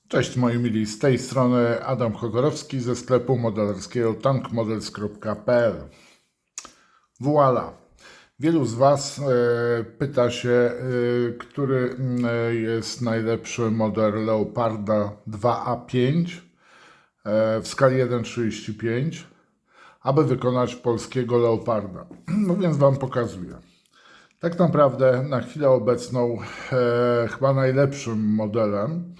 Cześć moi mili, z tej strony Adam Chodorowski ze sklepu modelarskiego tankmodels.pl. Voila! Wielu z Was pyta się, który jest najlepszy model Leoparda 2A5 w skali 1:35, aby wykonać polskiego Leoparda. No więc Wam pokazuję. Tak naprawdę na chwilę obecną chyba najlepszym modelem,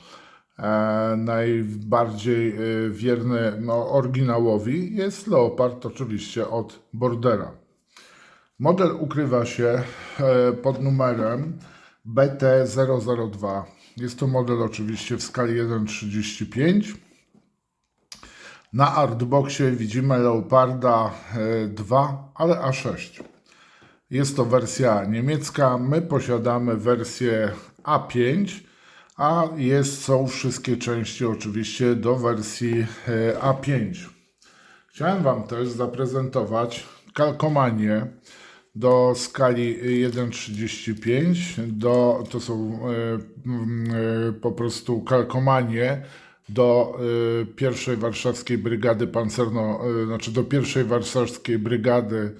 najbardziej wierny oryginałowi jest Leopard oczywiście od Bordera. Model ukrywa się pod numerem BT002. Jest to model oczywiście w skali 1:35. Na Artboxie widzimy Leoparda 2, ale A6. Jest to wersja niemiecka, my posiadamy wersję A5, a są wszystkie części oczywiście do wersji A5. Chciałem Wam też zaprezentować kalkomanię do skali 1:35. To są po prostu kalkomanie do pierwszej warszawskiej brygady do pierwszej warszawskiej brygady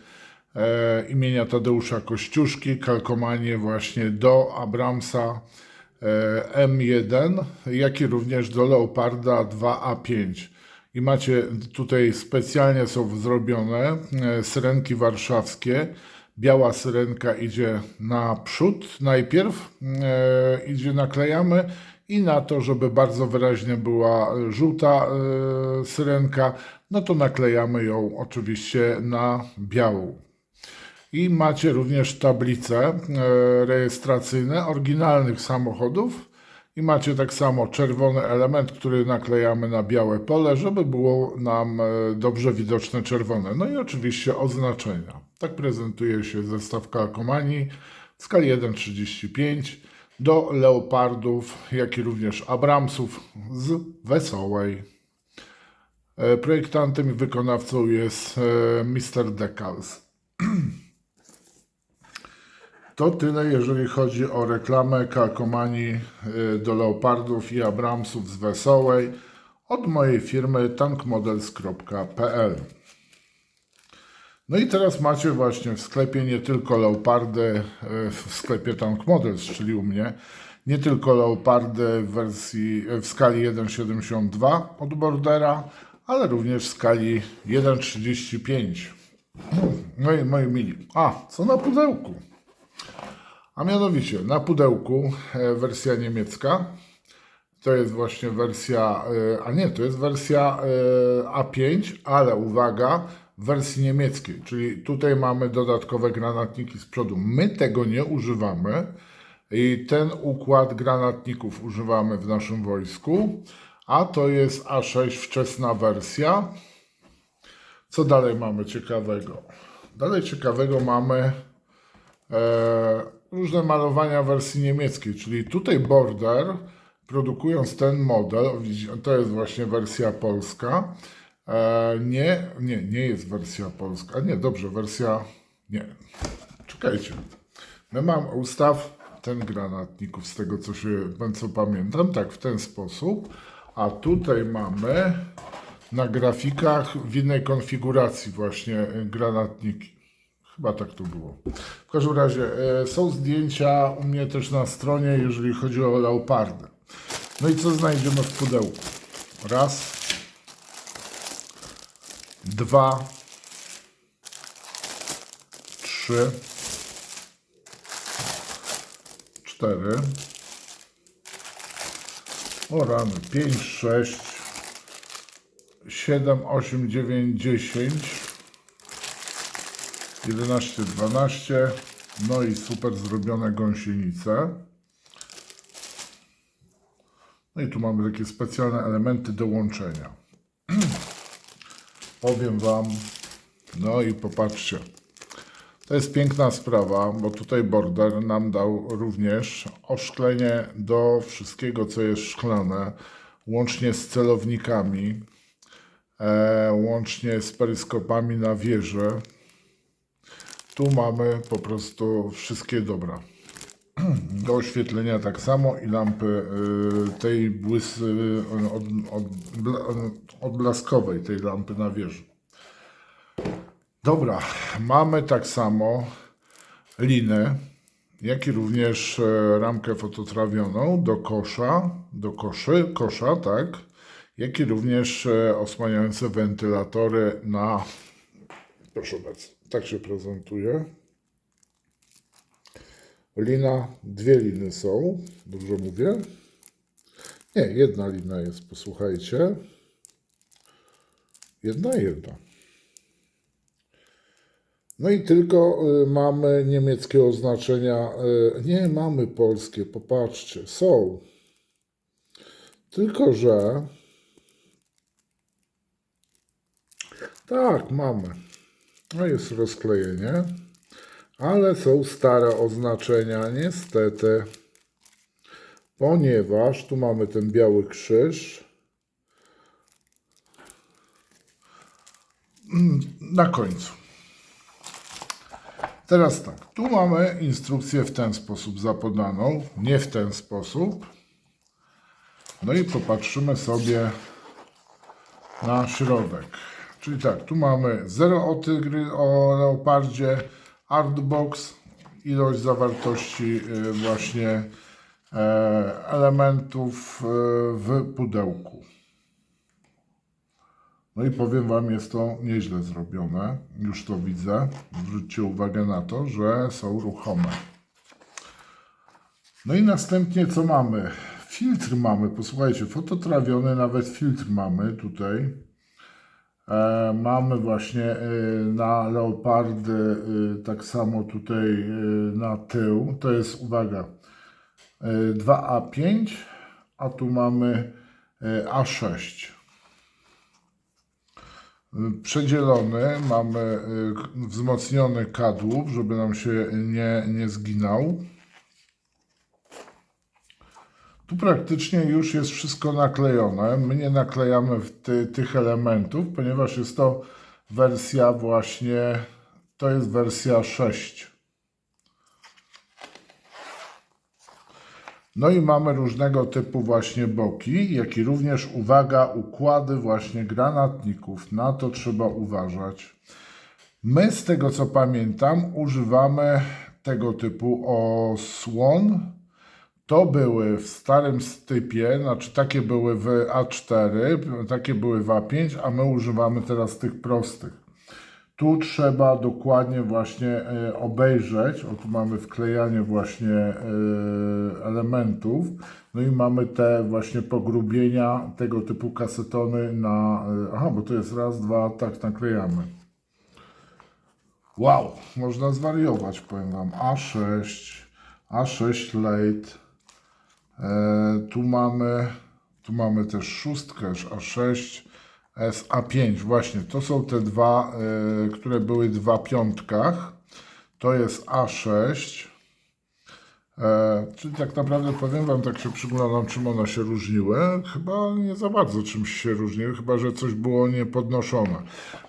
imienia Tadeusza Kościuszki, kalkomanie właśnie do Abramsa M1, jak i również do Leoparda 2A5. I macie tutaj specjalnie są zrobione syrenki warszawskie. Biała syrenka idzie naprzód najpierw, naklejamy i na to, żeby bardzo wyraźnie była żółta syrenka, no to naklejamy ją oczywiście na białą. I macie również tablice rejestracyjne oryginalnych samochodów i macie tak samo czerwony element, który naklejamy na białe pole, żeby było nam dobrze widoczne czerwone. No i oczywiście oznaczenia. Tak prezentuje się zestaw kalkomanii w skali 1:35 do Leopardów, jak i również Abramsów z Wesołej. Projektantem i wykonawcą jest Mr. Decals. To tyle, jeżeli chodzi o reklamę kalkomanii do Leopardów i Abramsów z Wesołej od mojej firmy tankmodels.pl. No i teraz macie właśnie w sklepie nie tylko Leopardy, w sklepie Tank Models, czyli u mnie, nie tylko Leopardy w skali 1:72 od Bordera, ale również w skali 1:35. No i moi mili, co na pudełku? A mianowicie na pudełku wersja niemiecka, to jest właśnie wersja, to jest wersja A5, ale uwaga, w wersji niemieckiej, czyli tutaj mamy dodatkowe granatniki z przodu. My tego nie używamy i ten układ granatników używamy w naszym wojsku, a to jest A6 wczesna wersja. Co dalej mamy ciekawego? Dalej ciekawego mamy różne malowania wersji niemieckiej, czyli tutaj Border, produkując ten model, to jest właśnie wersja polska, nie jest wersja polska, czekajcie, my mamy ustaw ten granatników, z tego co pamiętam, tak w ten sposób, a tutaj mamy na grafikach w innej konfiguracji właśnie granatniki. Chyba tak to było. W każdym razie są zdjęcia u mnie też na stronie, jeżeli chodzi o Leopardy. No i co znajdziemy w pudełku? Raz, dwa, trzy, cztery, o rany, 5, 6, 7, 8, 9, 10, 11, 12, no i super zrobione gąsienice. No i tu mamy takie specjalne elementy do łączenia. Powiem Wam, no i popatrzcie. To jest piękna sprawa, bo tutaj Border nam dał również oszklenie do wszystkiego, co jest szklane, łącznie z celownikami, łącznie z peryskopami na wieży. Tu mamy po prostu wszystkie dobra. do oświetlenia tak samo i lampy tej odblaskowej, tej lampy na wieży. Dobra, mamy tak samo linę, jak i również ramkę fototrawioną do kosza, tak, jak i również osłaniające wentylatory na, proszę bardzo, tak się prezentuje. Lina, dwie liny są, dobrze mówię? Nie, jedna lina jest, posłuchajcie. Jedna. No i tylko mamy niemieckie oznaczenia. Nie, mamy polskie, popatrzcie, są. Tylko że... Tak, mamy. No jest rozklejenie. Ale są stare oznaczenia, niestety. Ponieważ tu mamy ten biały krzyż. Na końcu. Teraz tak, tu mamy instrukcję w ten sposób zapodaną, nie w ten sposób. No i popatrzymy sobie na środek. Czyli tak, tu mamy 0 o leopardzie, Artbox, ilość zawartości właśnie elementów w pudełku. No i powiem Wam, jest to nieźle zrobione. Już to widzę. Zwróćcie uwagę na to, że są ruchome. No i następnie co mamy? Filtr mamy, posłuchajcie, fototrawiony, nawet filtr mamy tutaj. Mamy właśnie na leopardy, tak samo tutaj na tył. To jest, uwaga, 2A5, a tu mamy A6. Przedzielony, mamy wzmocniony kadłub, żeby nam się nie zginął. Tu praktycznie już jest wszystko naklejone. My nie naklejamy tych elementów, ponieważ jest to wersja właśnie, to jest wersja 6. No i mamy różnego typu właśnie boki, jak i również, uwaga, układy właśnie granatników. Na to trzeba uważać. My, z tego co pamiętam, używamy tego typu osłon. To były w starym typie, znaczy takie były w A4, takie były w A5, a my używamy teraz tych prostych. Tu trzeba dokładnie właśnie obejrzeć, o tu mamy wklejanie właśnie elementów, no i mamy te właśnie pogrubienia tego typu kasetony na, aha, bo to jest raz, dwa, tak naklejamy. Wow, można zwariować, powiem Wam, A6 late, tu mamy też szóstkę, A6, A5, właśnie, to są te dwa, które były w A5, to jest A6, czyli tak naprawdę powiem Wam, tak się przyglądam, czym one się różniły, chyba nie za bardzo czymś się różniły, chyba że coś było niepodnoszone,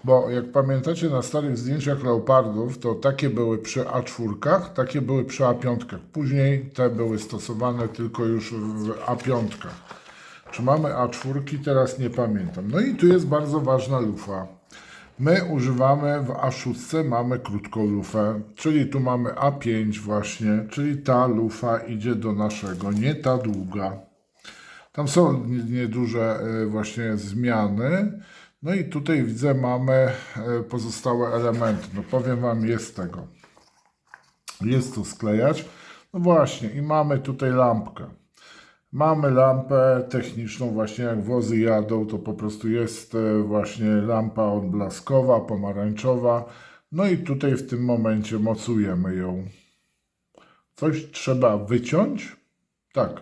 bo jak pamiętacie na starych zdjęciach leopardów, to takie były przy A4, takie były przy A5, później te były stosowane tylko już w A5. Czy mamy A4? Teraz nie pamiętam. No i tu jest bardzo ważna lufa. My używamy w A6, mamy krótką lufę, czyli tu mamy A5 właśnie, czyli ta lufa idzie do naszego, nie ta długa. Tam są nieduże właśnie zmiany. No i tutaj widzę, mamy pozostałe elementy. No powiem Wam, jest tego. Jest to sklejać. No właśnie i mamy tutaj lampkę. Mamy lampę techniczną, właśnie jak wozy jadą, to po prostu jest właśnie lampa odblaskowa, pomarańczowa. No i tutaj w tym momencie mocujemy ją. Coś trzeba wyciąć? Tak.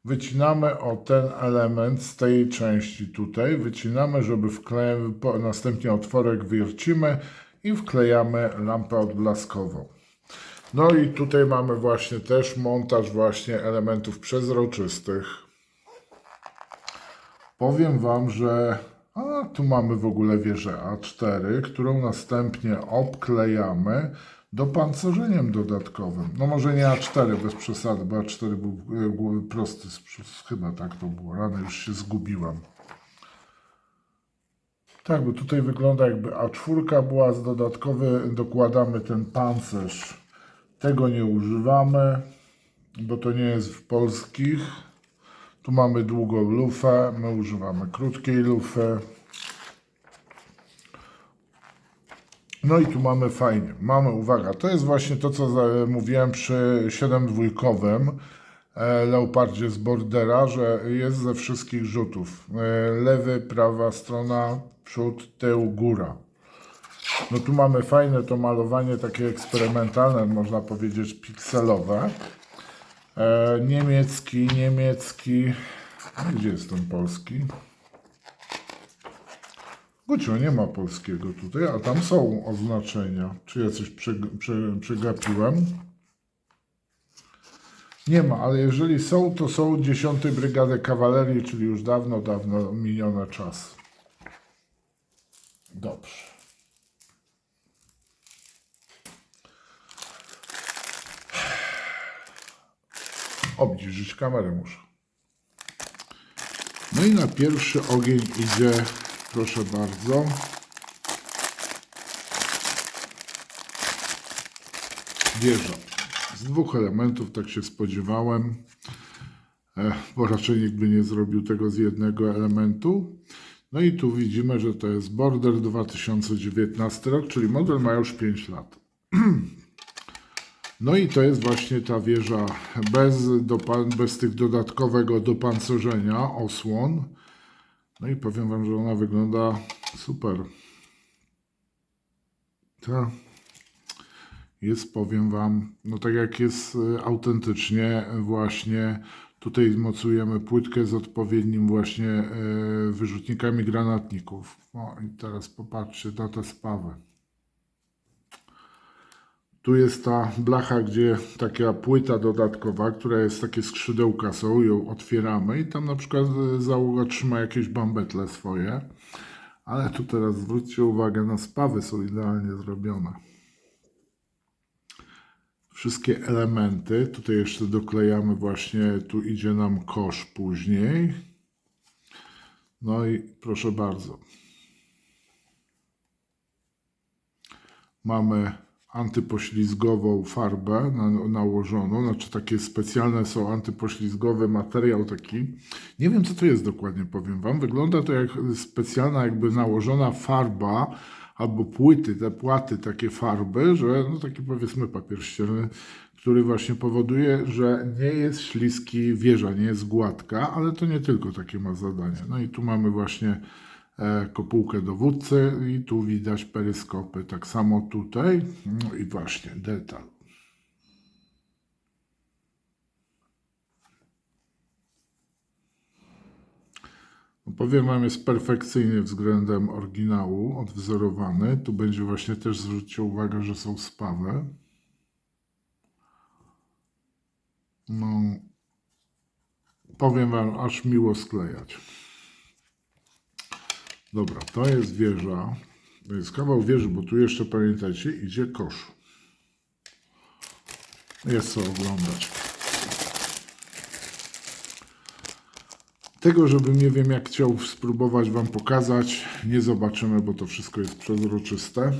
Wycinamy o ten element z tej części tutaj. Wycinamy, żeby następnie otworek wiercimy i wklejamy lampę odblaskową. No i tutaj mamy właśnie też montaż właśnie elementów przezroczystych. Powiem Wam, że tu mamy w ogóle wieżę A4, którą następnie obklejamy. dopancerzeniem dodatkowym. No może nie A4 bez przesady, bo A4 był prosty, chyba tak to było. Rano już się zgubiłam. Tak, bo tutaj wygląda jakby A4 była z dodatkowy, dokładamy ten pancerz. Tego nie używamy, bo to nie jest w polskich. Tu mamy długą lufę, my używamy krótkiej lufy. No i tu mamy fajnie. Mamy, uwaga, to jest właśnie to, co mówiłem przy 7-dwójkowym Leopardzie z Bordera, że jest ze wszystkich rzutów. Lewy, prawa strona, przód, tył, góra. No tu mamy fajne to malowanie, takie eksperymentalne, można powiedzieć pikselowe. Niemiecki. Gdzie jest ten polski? Gucio, nie ma polskiego tutaj, a tam są oznaczenia. Czy ja coś przegapiłem? Nie ma, ale jeżeli są, to są 10. Brygady Kawalerii, czyli już dawno miniony czas. Dobrze. Obniżyć kamerę muszę. No i na pierwszy ogień idzie, proszę bardzo, wieża. Z 2 elementów, tak się spodziewałem, bo raczej nikt by nie zrobił tego z jednego elementu. No i tu widzimy, że to jest Border 2019 rok, czyli model ma już 5 lat. No i to jest właśnie ta wieża bez tych dodatkowego dopancerzenia, osłon. No i powiem Wam, że ona wygląda super. Ta jest, powiem Wam, no tak jak jest autentycznie właśnie. Tutaj mocujemy płytkę z odpowiednim właśnie wyrzutnikami granatników. No i teraz popatrzcie na tę spawę. Tu jest ta blacha, gdzie taka płyta dodatkowa, która jest, takie skrzydełka są, ją otwieramy i tam na przykład załoga trzyma jakieś bambetle swoje. Ale tu teraz zwróćcie uwagę, na spawy są idealnie zrobione. Wszystkie elementy, tutaj jeszcze doklejamy właśnie, tu idzie nam kosz później. No i proszę bardzo. Mamy antypoślizgową farbę nałożoną, znaczy takie specjalne są antypoślizgowy materiał taki. Nie wiem, co to jest dokładnie, powiem Wam. Wygląda to jak specjalna jakby nałożona farba albo płyty, te płaty takie farby, że no taki powiedzmy papier ścierny, który właśnie powoduje, że nie jest śliski wieża, nie jest gładka, ale to nie tylko takie ma zadanie. No i tu mamy właśnie kopułkę dowódcy i tu widać peryskopy. Tak samo tutaj. No i właśnie detal. No powiem Wam, jest perfekcyjnie względem oryginału odwzorowany. Tu będzie właśnie też, zwróćcie uwagę, że są spawy. No, powiem Wam, aż miło sklejać. Dobra, to jest wieża. To jest kawał wieży, bo tu jeszcze, pamiętajcie, idzie kosz. Jest co oglądać. Tego, żebym nie wiem jak chciał spróbować Wam pokazać, nie zobaczymy, bo to wszystko jest przezroczyste.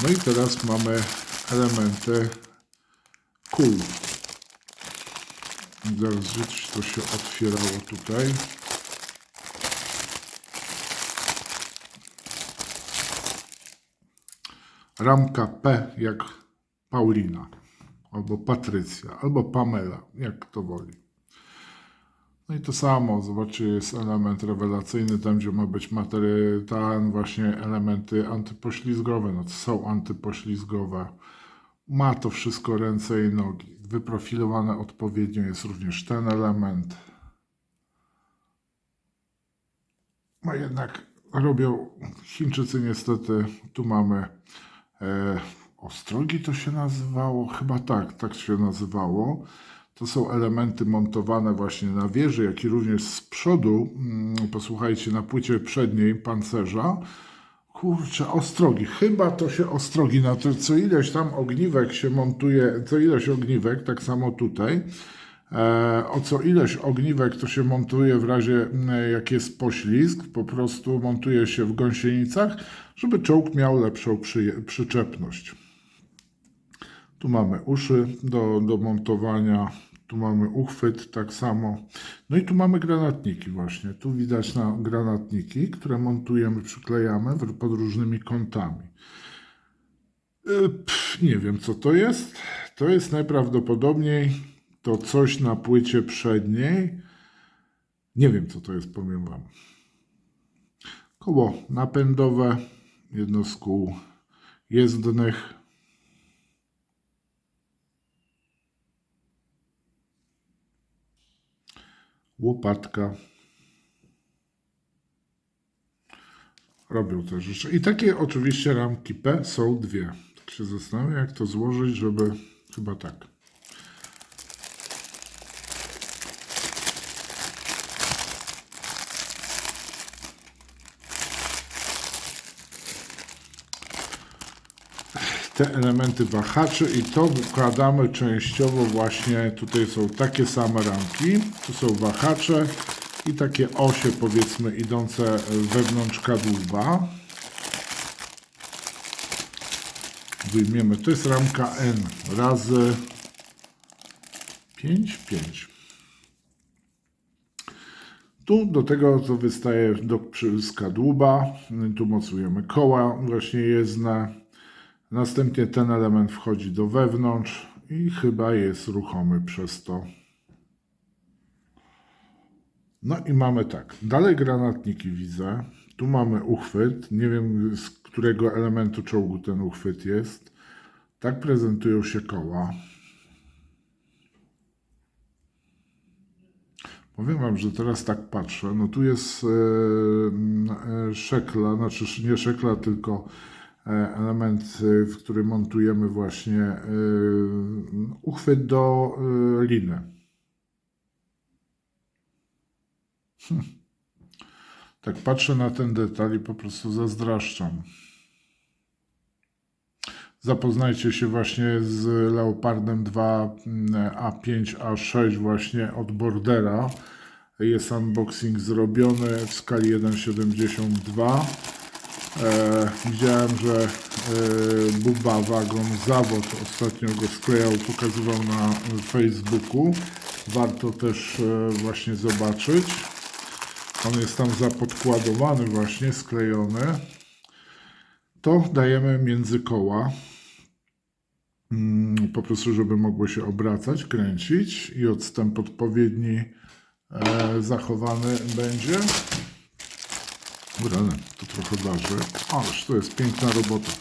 No i teraz mamy elementy kul. Zaraz żyć, to się otwierało tutaj. Ramka P jak Paulina, albo Patrycja, albo Pamela, jak kto woli. No i to samo, zobaczcie, jest element rewelacyjny, tam gdzie ma być tam właśnie elementy antypoślizgowe, no to są antypoślizgowe. Ma to wszystko ręce i nogi. Wyprofilowane odpowiednio jest również ten element. No jednak robią Chińczycy niestety, tu mamy ostrogi to się nazywało, chyba tak się nazywało. To są elementy montowane właśnie na wieży, jak i również z przodu. Posłuchajcie, na płycie przedniej pancerza. kurczę, ostrogi. Chyba to się ostrogi. Na to co ileś tam ogniwek się montuje, co ileś ogniwek, tak samo tutaj. O co ileś ogniwek to się montuje w razie jak jest poślizg, po prostu montuje się w gąsienicach, żeby czołg miał lepszą przyczepność. Tu mamy uszy do montowania, tu mamy uchwyt tak samo. No i tu mamy granatniki właśnie. Tu widać na granatniki, które montujemy, przyklejamy pod różnymi kątami. Nie wiem co to jest. To jest najprawdopodobniej to coś na płycie przedniej. Nie wiem co to jest, powiem wam. Koło napędowe, jedno z kół jezdnych. Łopatka. Robią te rzeczy. I takie oczywiście ramki P są dwie. Tak się zastanawiam, jak to złożyć, żeby... Chyba tak. Te elementy wahaczy i to wkładamy częściowo właśnie, tutaj są takie same ramki, tu są wahacze i takie osie powiedzmy idące wewnątrz kadłuba. Wyjmiemy, to jest ramka N razy 5. Tu do tego co wystaje z kadłuba, tu mocujemy koła właśnie jezdne. Następnie ten element wchodzi do wewnątrz i chyba jest ruchomy przez to. No i mamy tak, dalej granatniki widzę. Tu mamy uchwyt, nie wiem z którego elementu czołgu ten uchwyt jest. Tak prezentują się koła. Powiem wam, że teraz tak patrzę, no tu jest szekla, znaczy nie szekla, tylko element, w którym montujemy właśnie uchwyt do liny. Tak patrzę na ten detal i po prostu zazdraszczam. Zapoznajcie się właśnie z Leopardem 2 A5, A6 właśnie od Bordera. Jest unboxing zrobiony w skali 1,72. Widziałem, że Buba Wagon Zawod ostatnio go sklejał, pokazywał na Facebooku. Warto też właśnie zobaczyć. On jest tam zapodkładowany właśnie, sklejony. To dajemy między koła. Po prostu, żeby mogło się obracać, kręcić i odstęp odpowiedni zachowany będzie. Urany, to trochę waży. Ależ to jest piękna robota.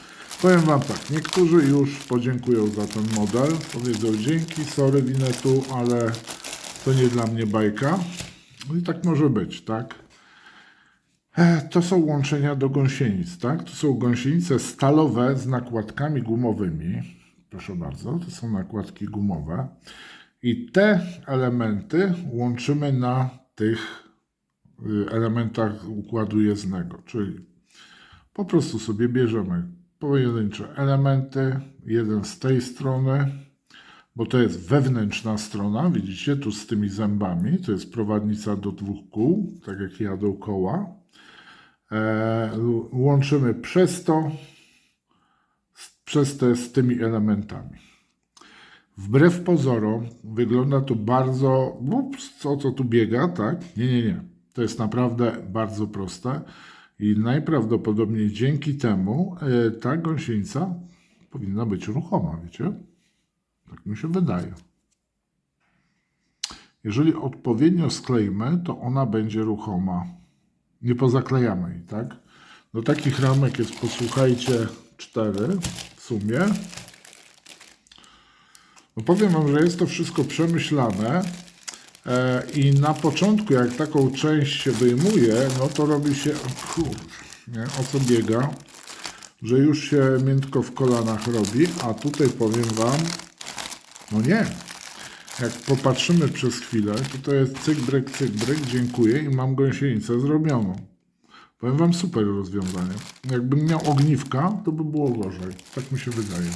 Powiem wam tak, niektórzy już podziękują za ten model. Powiedzą dzięki, sorry Winetu, ale to nie dla mnie bajka. No i tak może być, tak? To są łączenia do gąsienic, tak? To są gąsienice stalowe z nakładkami gumowymi. Proszę bardzo, to są nakładki gumowe. I te elementy łączymy na tych elementach układu jezdnego, czyli po prostu sobie bierzemy pojedyncze elementy, jeden z tej strony, bo to jest wewnętrzna strona, widzicie, tu z tymi zębami, to jest prowadnica do dwóch kół, tak jak jadą koła. Łączymy przez to, z tymi elementami. Wbrew pozorom wygląda to bardzo, co tu biega, tak? Nie. To jest naprawdę bardzo proste i najprawdopodobniej dzięki temu ta gąsienica powinna być ruchoma, wiecie? Tak mi się wydaje. Jeżeli odpowiednio skleimy, to ona będzie ruchoma. Nie pozaklejamy jej, tak? Do takich ramek jest, posłuchajcie, 4 w sumie. No powiem wam, że jest to wszystko przemyślane i na początku, jak taką część się wyjmuje, no to robi się, nie, o co biega, że już się miętko w kolanach robi, a tutaj powiem wam, no nie. Jak popatrzymy przez chwilę, to jest cyk, bryk, dziękuję i mam gąsienicę zrobioną. Powiem Wam, super rozwiązanie. Jakbym miał ogniwka, to by było gorzej. Tak mi się wydaje.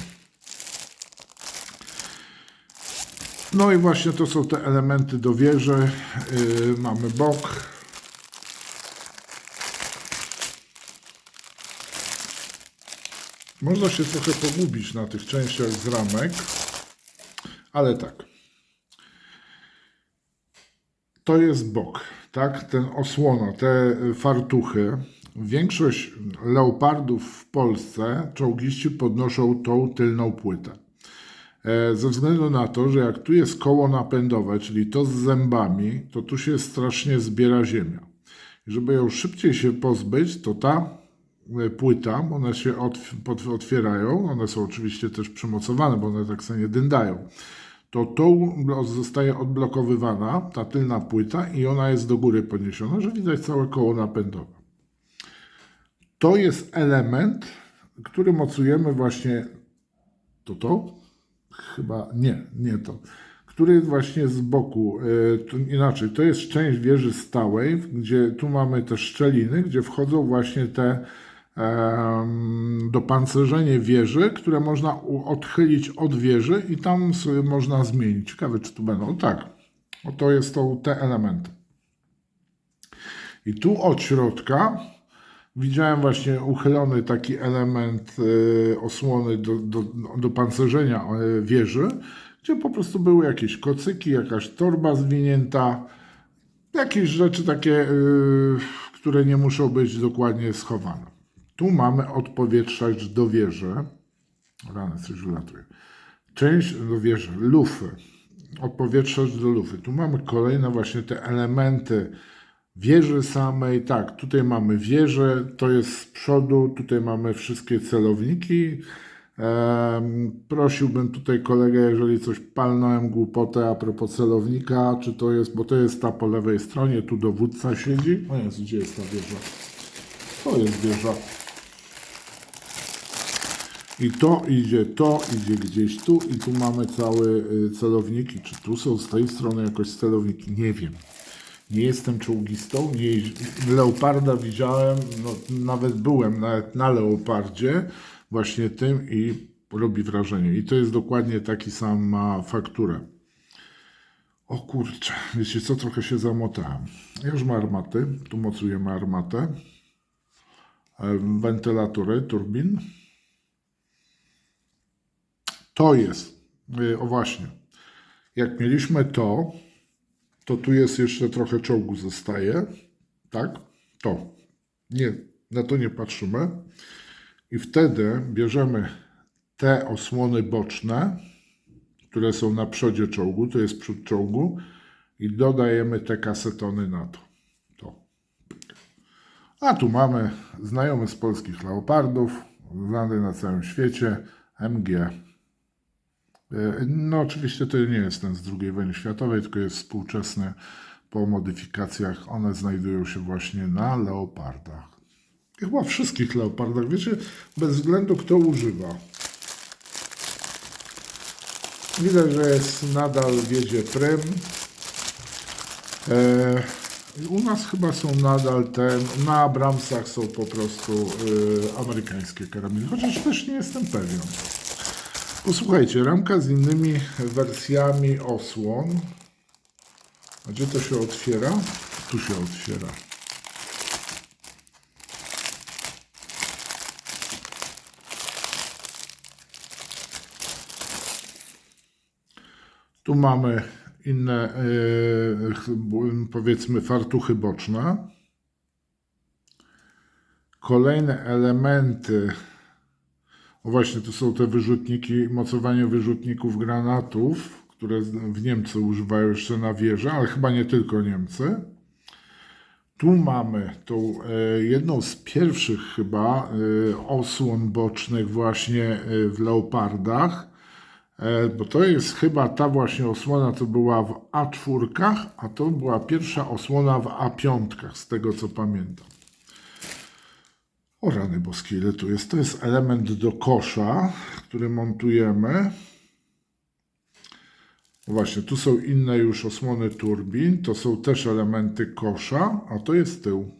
No i właśnie to są te elementy do wieży. Mamy bok. Można się trochę pogubić na tych częściach z ramek, ale tak. To jest bok, tak? Ten osłona, te fartuchy. Większość leopardów w Polsce czołgiści podnoszą tą tylną płytę. Ze względu na to, że jak tu jest koło napędowe, czyli to z zębami, to tu się strasznie zbiera ziemia. I żeby ją szybciej się pozbyć, to ta płyta, one się otwierają, one są oczywiście też przymocowane, bo one tak sobie nie dyndają. To zostaje odblokowywana, ta tylna płyta i ona jest do góry podniesiona, że widać całe koło napędowe. To jest element, który mocujemy właśnie to? Chyba nie to. Który jest właśnie z boku, inaczej, to jest część wieży stałej, gdzie tu mamy te szczeliny, gdzie wchodzą właśnie te dopancerzenie wieży, które można odchylić od wieży i tam sobie można zmienić. Ciekawe, czy tu będą. Tak, to są te elementy. I tu od środka widziałem właśnie uchylony taki element osłony do pancerzenia wieży, gdzie po prostu były jakieś kocyki, jakaś torba zwinięta, jakieś rzeczy takie, które nie muszą być dokładnie schowane. Tu mamy odpowietrzacz do wieży. Rany, coś wylatuje. Część do wieży, lufy. Odpowietrzacz do lufy. Tu mamy kolejne właśnie te elementy wieży samej. Tak, tutaj mamy wieżę, to jest z przodu. Tutaj mamy wszystkie celowniki. Prosiłbym tutaj kolegę, jeżeli coś palnąłem głupotę a propos celownika, czy to jest, bo to jest ta po lewej stronie, tu dowódca siedzi. O Jezu, gdzie jest ta wieża? To jest wieża. I to idzie gdzieś tu i tu mamy całe celowniki. Czy tu są z tej strony jakoś celowniki? Nie wiem. Nie jestem czołgistą. Leoparda widziałem, no, nawet byłem na leopardzie właśnie tym i robi wrażenie. I to jest dokładnie taki sam, ma fakturę. O kurczę, wiecie co, trochę się zamotałem. Już ma armaty, tu mocujemy armatę. Wentylatory, turbin. To jest, o właśnie, jak mieliśmy to tu jest jeszcze trochę czołgu zostaje, tak? To, nie, na to nie patrzymy. I wtedy bierzemy te osłony boczne, które są na przodzie czołgu, to jest przód czołgu i dodajemy te kasetony na to. A tu mamy znajomy z polskich leopardów, znany na całym świecie, MG. No oczywiście to nie jest ten z II wojny światowej, tylko jest współczesny po modyfikacjach. One znajdują się właśnie na leopardach. I chyba wszystkich leopardach, wiecie, bez względu kto używa. Widać, że jest nadal wiedzie prym. U nas chyba są nadal na Abramsach są po prostu amerykańskie karabiny, chociaż też nie jestem pewien. Posłuchajcie, ramka z innymi wersjami osłon. A gdzie to się otwiera? Tu się otwiera. Tu mamy inne, powiedzmy, fartuchy boczne. Kolejne elementy. O właśnie, to są te wyrzutniki, mocowanie wyrzutników granatów, które w Niemcy używają jeszcze na wieżę, ale chyba nie tylko Niemcy. Tu mamy tą jedną z pierwszych chyba osłon bocznych właśnie w leopardach, bo to jest chyba ta właśnie osłona, to była w A4, a to była pierwsza osłona w A5, z tego co pamiętam. O rany boskie, ile tu jest? To jest element do kosza, który montujemy. Właśnie, tu są inne już osłony turbin. To są też elementy kosza, a to jest tył.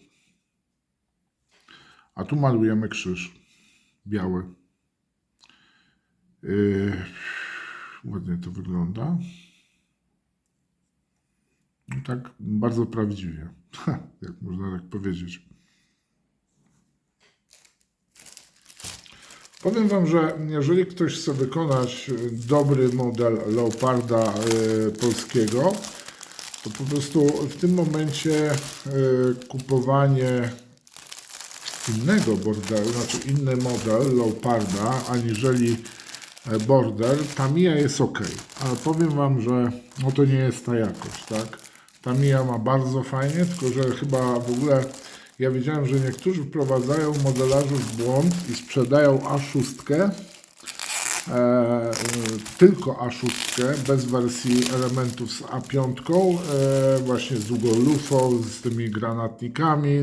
A tu malujemy krzyż biały. Ładnie to wygląda. No tak bardzo prawdziwie, jak można tak powiedzieć. Powiem Wam, że jeżeli ktoś chce wykonać dobry model leoparda polskiego, to po prostu w tym momencie kupowanie innego bordelu, znaczy inny model leoparda, aniżeli border, Tamiya jest ok, ale powiem Wam, że no to nie jest ta jakość, tak? Tamiya ma bardzo fajnie, tylko że chyba w ogóle ja wiedziałem, że niektórzy wprowadzają modelarzy w błąd i sprzedają A6, tylko A6, bez wersji elementów z A5, właśnie z długą lufą, z tymi granatnikami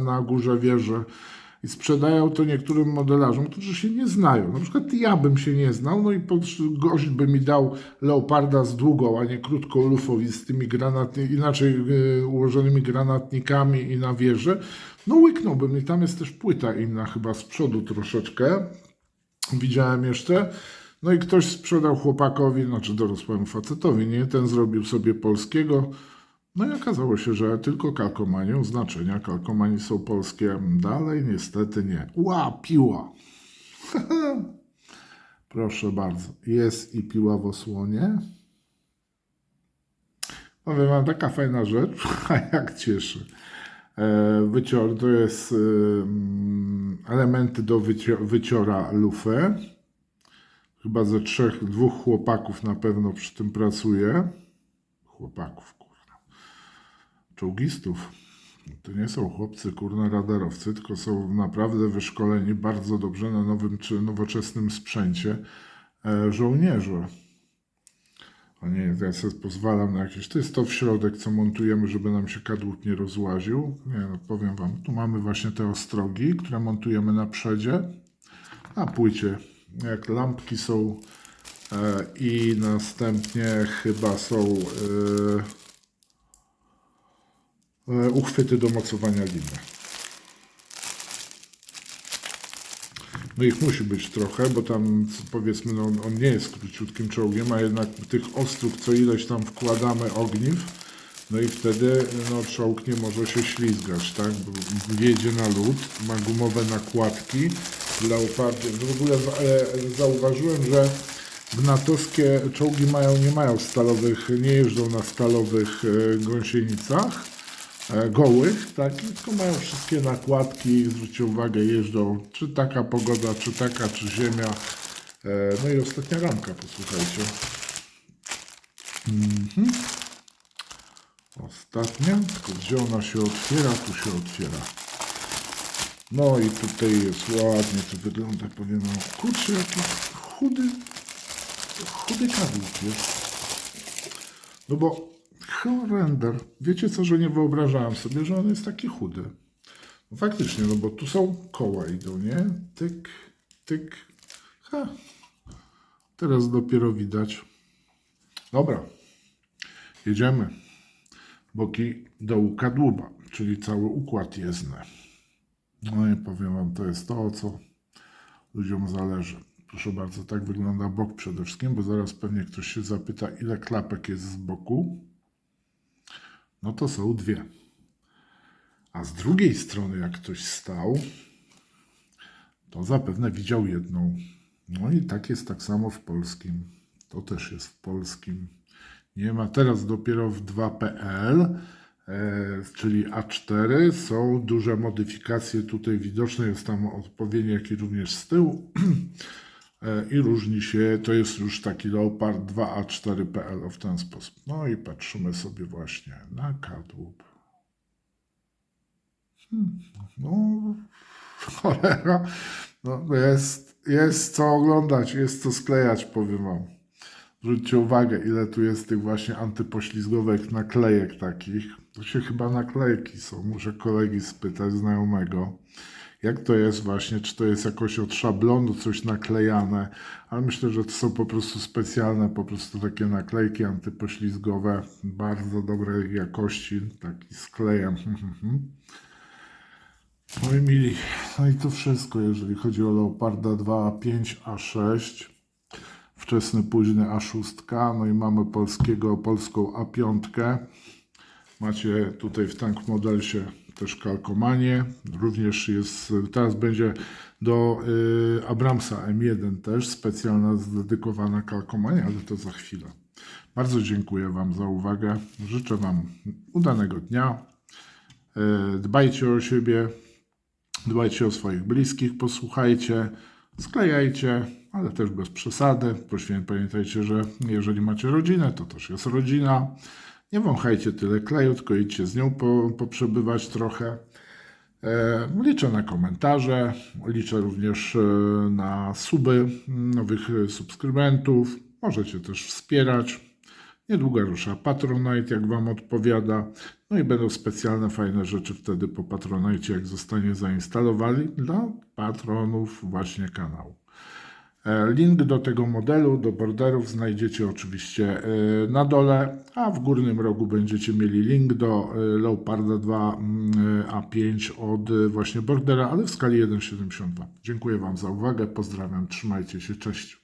na górze wieży. I sprzedają to niektórym modelarzom, którzy się nie znają. Na przykład ja bym się nie znał, no i gość by mi dał leoparda z długą, a nie krótką lufą i z tymi inaczej ułożonymi granatnikami i na wieży. No łyknąłbym. I tam jest też płyta inna, chyba z przodu troszeczkę. Widziałem jeszcze. No i ktoś sprzedał chłopakowi, znaczy dorosłemu facetowi, nie? Ten zrobił sobie polskiego. No i okazało się, że tylko kalkomanią, znaczenia kalkomanii są polskie. Dalej niestety nie. Piła. Proszę bardzo. Jest i piła w osłonie. Powiem Wam, taka fajna rzecz, a jak cieszy. Wycior to jest elementy do wyciora lufy. Chyba ze dwóch chłopaków na pewno przy tym pracuje. Chłopaków, kurwa. Czołgistów. To nie są chłopcy, kurna, radarowcy, tylko są naprawdę wyszkoleni bardzo dobrze na nowym czy nowoczesnym sprzęcie żołnierze. A nie, ja sobie pozwalam na jakieś... To jest to w środek, co montujemy, żeby nam się kadłub nie rozłaził. Nie, no powiem Wam, tu mamy właśnie te ostrogi, które montujemy na przedzie. Na płycie, jak lampki są i następnie chyba są uchwyty do mocowania liny. No ich musi być trochę, bo tam powiedzmy, no, on nie jest króciutkim czołgiem, a jednak tych ostróg co ileś tam wkładamy ogniw, no i wtedy no, czołg nie może się ślizgać, tak? Bo wjedzie na lód, ma gumowe nakładki w leopardzie. W ogóle zauważyłem, że gnatowskie czołgi nie mają stalowych, nie jeżdżą na stalowych gąsienicach gołych, tak, tylko mają wszystkie nakładki, zwróćcie uwagę, jeżdżą, czy taka pogoda, czy taka, czy ziemia. No i ostatnia ramka, posłuchajcie. Ostatnia, tylko gdzie ona się otwiera, tu się otwiera. No i tutaj jest ładnie, to wygląda, powiem wam, kurczę, jaki chudy kadłub jest. No bo horrender. Wiecie co, że nie wyobrażałem sobie, że on jest taki chudy. No faktycznie, no bo tu są koła idą, nie? Tyk, tyk. Teraz dopiero widać. Dobra. Jedziemy. Boki dołu kadłuba, czyli cały układ jezdny. No i powiem wam, to jest to, o co ludziom zależy. Proszę bardzo, tak wygląda bok przede wszystkim, bo zaraz pewnie ktoś się zapyta, ile klapek jest z boku. No to są dwie. A z drugiej strony, jak ktoś stał, to zapewne widział jedną. No i tak jest tak samo w polskim. To też jest w polskim. Nie ma teraz dopiero w 2.pl, czyli A4. Są duże modyfikacje tutaj widoczne. Jest tam odpowiednik, jak i również z tyłu. I różni się, to jest już taki Leopard 2A4.pl w ten sposób. No i patrzymy sobie właśnie na kadłub. No, cholera, no, jest co oglądać, jest co sklejać, powiem wam. Zwróćcie uwagę, ile tu jest tych właśnie antypoślizgowych naklejek takich. To się chyba naklejki są, muszę kolegi spytać, znajomego. Jak to jest właśnie, czy to jest jakoś od szablonu coś naklejane, ale myślę, że to są po prostu specjalne, po prostu takie naklejki antypoślizgowe, bardzo dobrej jakości, taki z klejem. Moi mili, no i to wszystko, jeżeli chodzi o Leoparda 2A5, A6, wczesny, późny A6, no i mamy polską A5. Macie tutaj w Tank Modelsie też kalkomanię, również jest, teraz będzie do Abramsa M1 też specjalna, dedykowana kalkomania, ale to za chwilę. Bardzo dziękuję Wam za uwagę, życzę Wam udanego dnia, dbajcie o siebie, dbajcie o swoich bliskich, posłuchajcie, sklejajcie, ale też bez przesady. Pamiętajcie, że jeżeli macie rodzinę, to też jest rodzina. Nie wąchajcie tyle kleju, tylko idźcie z nią poprzebywać trochę. Liczę na komentarze, liczę również na suby nowych subskrybentów. Możecie też wspierać. Niedługo rusza Patronite, jak Wam odpowiada. No i będą specjalne, fajne rzeczy wtedy po Patronite, jak zostanie zainstalowali dla patronów właśnie kanału. Link do tego modelu, do borderów znajdziecie oczywiście na dole, a w górnym rogu będziecie mieli link do Leoparda 2A5 od właśnie bordera, ale w skali 1,72. Dziękuję Wam za uwagę, pozdrawiam, trzymajcie się, cześć.